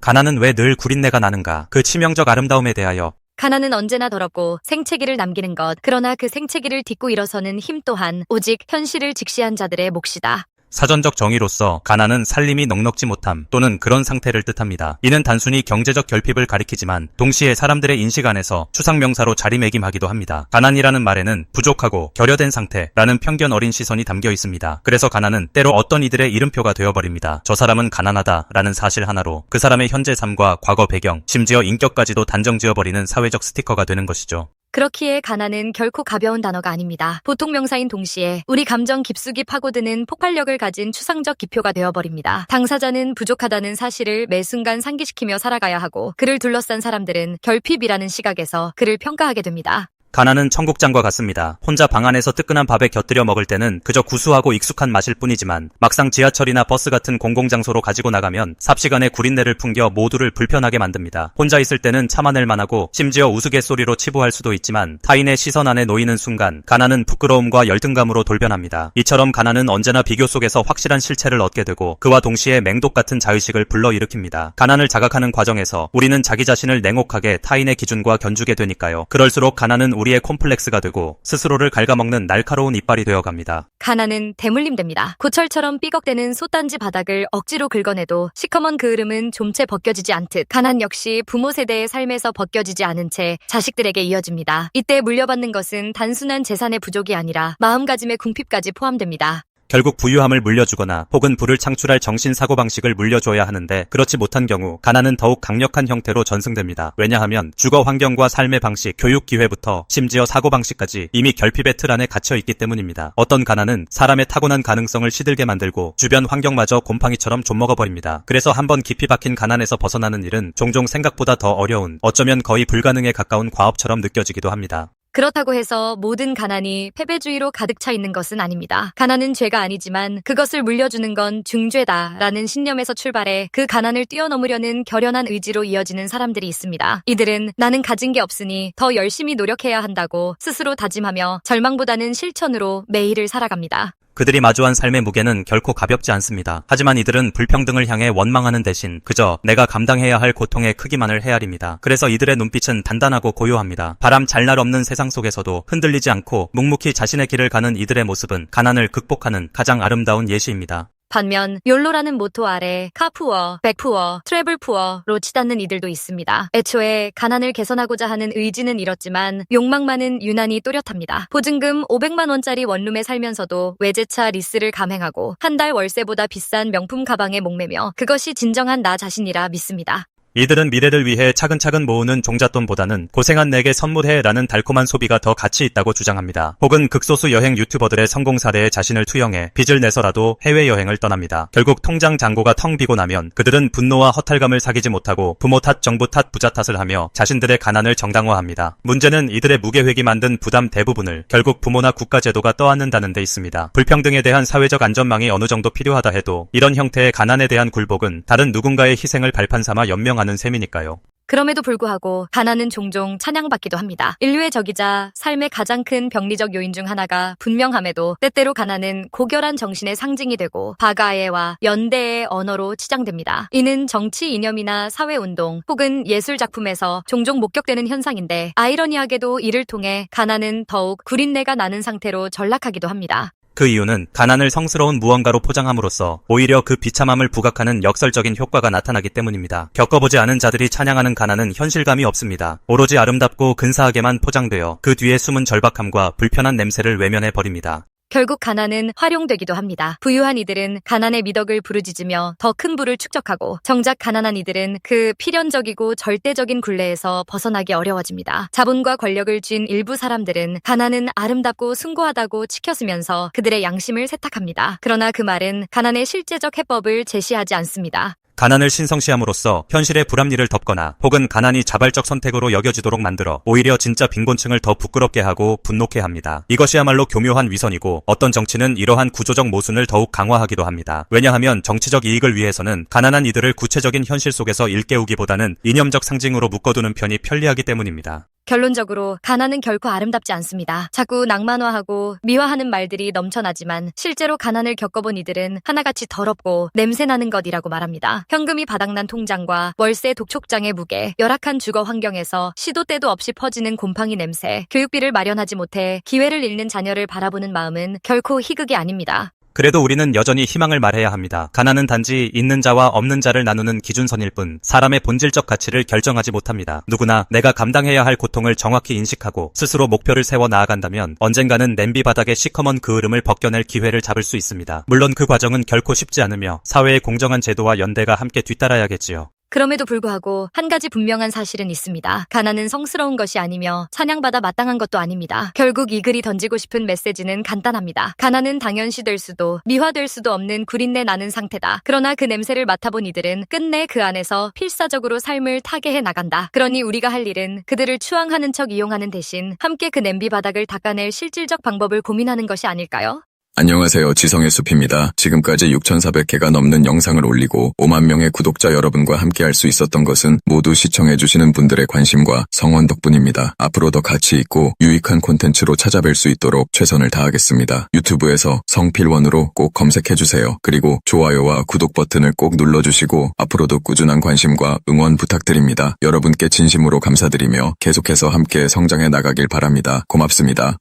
가난은 왜 늘 구린내가 나는가? 그 치명적 아름다움에 대하여. 가난은 언제나 더럽고 생채기를 남기는 것, 그러나 그 생채기를 딛고 일어서는 힘 또한 오직 현실을 직시한 자들의 몫이다. 사전적 정의로서 가난은 살림이 넉넉지 못함 또는 그런 상태를 뜻합니다. 이는 단순히 경제적 결핍을 가리키지만 동시에 사람들의 인식 안에서 추상명사로 자리매김하기도 합니다. 가난이라는 말에는 부족하고 결여된 상태라는 편견 어린 시선이 담겨 있습니다. 그래서 가난은 때로 어떤 이들의 이름표가 되어버립니다. 저 사람은 가난하다라는 사실 하나로 그 사람의 현재 삶과 과거 배경, 심지어 인격까지도 단정지어버리는 사회적 스티커가 되는 것이죠. 그렇기에 가난은 결코 가벼운 단어가 아닙니다. 보통 명사인 동시에 우리 감정 깊숙이 파고드는 폭발력을 가진 추상적 기표가 되어버립니다. 당사자는 부족하다는 사실을 매 순간 상기시키며 살아가야 하고 그를 둘러싼 사람들은 결핍이라는 시각에서 그를 평가하게 됩니다. 가난은 청국장과 같습니다. 혼자 방 안에서 뜨끈한 밥에 곁들여 먹을 때는 그저 구수하고 익숙한 맛일 뿐이지만 막상 지하철이나 버스 같은 공공장소로 가지고 나가면 삽시간에 구린내를 풍겨 모두를 불편하게 만듭니다. 혼자 있을 때는 참아낼 만하고 심지어 우스갯소리로 치부할 수도 있지만 타인의 시선 안에 놓이는 순간 가난은 부끄러움과 열등감으로 돌변합니다. 이처럼 가난은 언제나 비교 속에서 확실한 실체를 얻게 되고 그와 동시에 맹독 같은 자의식을 불러일으킵니다. 가난을 자각하는 과정에서 우리는 자기 자신을 냉혹하게 타인의 기준과 견주게 되니까요. 그럴수록 가난은 우리의 콤플렉스가 되고 스스로를 갉아먹는 날카로운 이빨이 되어갑니다. 가난은 대물림됩니다. 고철처럼 삐걱대는 솥단지 바닥을 억지로 긁어내도 시커먼 그 흐름은 좀채 벗겨지지 않듯 가난 역시 부모 세대의 삶에서 벗겨지지 않은 채 자식들에게 이어집니다. 이때 물려받는 것은 단순한 재산의 부족이 아니라 마음가짐의 궁핍까지 포함됩니다. 결국 부유함을 물려주거나 혹은 부를 창출할 정신 사고방식을 물려줘야 하는데 그렇지 못한 경우 가난은 더욱 강력한 형태로 전승됩니다. 왜냐하면 주거 환경과 삶의 방식, 교육 기회부터 심지어 사고방식까지 이미 결핍의 틀 안에 갇혀 있기 때문입니다. 어떤 가난은 사람의 타고난 가능성을 시들게 만들고 주변 환경마저 곰팡이처럼 좀먹어버립니다. 그래서 한번 깊이 박힌 가난에서 벗어나는 일은 종종 생각보다 더 어려운, 어쩌면 거의 불가능에 가까운 과업처럼 느껴지기도 합니다. 그렇다고 해서 모든 가난이 패배주의로 가득 차 있는 것은 아닙니다. 가난은 죄가 아니지만 그것을 물려주는 건 중죄다라는 신념에서 출발해 그 가난을 뛰어넘으려는 결연한 의지로 이어지는 사람들이 있습니다. 이들은 나는 가진 게 없으니 더 열심히 노력해야 한다고 스스로 다짐하며 절망보다는 실천으로 매일을 살아갑니다. 그들이 마주한 삶의 무게는 결코 가볍지 않습니다. 하지만 이들은 불평등을 향해 원망하는 대신 그저 내가 감당해야 할 고통의 크기만을 헤아립니다. 그래서 이들의 눈빛은 단단하고 고요합니다. 바람 잘 날 없는 세상 속에서도 흔들리지 않고 묵묵히 자신의 길을 가는 이들의 모습은 가난을 극복하는 가장 아름다운 예시입니다. 반면 욜로라는 모토 아래 카푸어, 백푸어, 트래블푸어로 치닫는 이들도 있습니다. 애초에 가난을 개선하고자 하는 의지는 잃었지만 욕망만은 유난히 또렷합니다. 보증금 500만 원짜리 원룸에 살면서도 외제차 리스를 감행하고 한 달 월세보다 비싼 명품 가방에 목매며 그것이 진정한 나 자신이라 믿습니다. 이들은 미래를 위해 차근차근 모으는 종잣돈보다는 고생한 내게 선물해라는 달콤한 소비가 더 가치 있다고 주장합니다. 혹은 극소수 여행 유튜버들의 성공 사례에 자신을 투영해 빚을 내서라도 해외여행을 떠납니다. 결국 통장 잔고가 텅 비고 나면 그들은 분노와 허탈감을 사귀지 못하고 부모 탓, 정부 탓, 부자 탓을 하며 자신들의 가난을 정당화합니다. 문제는 이들의 무계획이 만든 부담 대부분을 결국 부모나 국가제도가 떠안는다는 데 있습니다. 불평등에 대한 사회적 안전망이 어느 정도 필요하다 해도 이런 형태의 가난에 대한 굴복은 다른 누군가의 희생을 발판 삼아 연명하는 셈이니까요. 그럼에도 불구하고 가난은 종종 찬양받기도 합니다. 인류의 적이자 삶의 가장 큰 병리적 요인 중 하나가 분명함에도 때때로 가난은 고결한 정신의 상징이 되고 바가해와 연대의 언어로 치장됩니다. 이는 정치 이념이나 사회운동 혹은 예술작품에서 종종 목격되는 현상인데 아이러니하게도 이를 통해 가난은 더욱 구린내가 나는 상태로 전락하기도 합니다. 그 이유는 가난을 성스러운 무언가로 포장함으로써 오히려 그 비참함을 부각하는 역설적인 효과가 나타나기 때문입니다. 겪어보지 않은 자들이 찬양하는 가난은 현실감이 없습니다. 오로지 아름답고 근사하게만 포장되어 그 뒤에 숨은 절박함과 불편한 냄새를 외면해버립니다. 결국 가난은 활용되기도 합니다. 부유한 이들은 가난의 미덕을 부르짖으며 더 큰 부를 축적하고 정작 가난한 이들은 그 필연적이고 절대적인 굴레에서 벗어나기 어려워집니다. 자본과 권력을 쥔 일부 사람들은 가난은 아름답고 숭고하다고 치켜쓰면서 그들의 양심을 세탁합니다. 그러나 그 말은 가난의 실제적 해법을 제시하지 않습니다. 가난을 신성시함으로써 현실의 불합리를 덮거나 혹은 가난이 자발적 선택으로 여겨지도록 만들어 오히려 진짜 빈곤층을 더 부끄럽게 하고 분노케 합니다. 이것이야말로 교묘한 위선이고 어떤 정치는 이러한 구조적 모순을 더욱 강화하기도 합니다. 왜냐하면 정치적 이익을 위해서는 가난한 이들을 구체적인 현실 속에서 일깨우기보다는 이념적 상징으로 묶어두는 편이 편리하기 때문입니다. 결론적으로 가난은 결코 아름답지 않습니다. 자꾸 낭만화하고 미화하는 말들이 넘쳐나지만 실제로 가난을 겪어본 이들은 하나같이 더럽고 냄새나는 것이라고 말합니다. 현금이 바닥난 통장과 월세 독촉장의 무게, 열악한 주거 환경에서 시도 때도 없이 퍼지는 곰팡이 냄새, 교육비를 마련하지 못해 기회를 잃는 자녀를 바라보는 마음은 결코 희극이 아닙니다. 그래도 우리는 여전히 희망을 말해야 합니다. 가난은 단지 있는 자와 없는 자를 나누는 기준선일 뿐 사람의 본질적 가치를 결정하지 못합니다. 누구나 내가 감당해야 할 고통을 정확히 인식하고 스스로 목표를 세워 나아간다면 언젠가는 냄비 바닥의 시커먼 그을음을 벗겨낼 기회를 잡을 수 있습니다. 물론 그 과정은 결코 쉽지 않으며 사회의 공정한 제도와 연대가 함께 뒤따라야겠지요. 그럼에도 불구하고 한 가지 분명한 사실은 있습니다. 가난은 성스러운 것이 아니며 찬양받아 마땅한 것도 아닙니다. 결국 이 글이 던지고 싶은 메시지는 간단합니다. 가난은 당연시될 수도 미화될 수도 없는 구린내 나는 상태다. 그러나 그 냄새를 맡아본 이들은 끝내 그 안에서 필사적으로 삶을 타개해 나간다. 그러니 우리가 할 일은 그들을 추앙하는 척 이용하는 대신 함께 그 냄비 바닥을 닦아낼 실질적 방법을 고민하는 것이 아닐까요? 안녕하세요. 지성의 숲입니다. 지금까지 6,400개가 넘는 영상을 올리고 5만 명의 구독자 여러분과 함께 할 수 있었던 것은 모두 시청해주시는 분들의 관심과 성원 덕분입니다. 앞으로 더 가치 있고 유익한 콘텐츠로 찾아뵐 수 있도록 최선을 다하겠습니다. 유튜브에서 성필원으로 꼭 검색해주세요. 그리고 좋아요와 구독 버튼을 꼭 눌러주시고 앞으로도 꾸준한 관심과 응원 부탁드립니다. 여러분께 진심으로 감사드리며 계속해서 함께 성장해 나가길 바랍니다. 고맙습니다.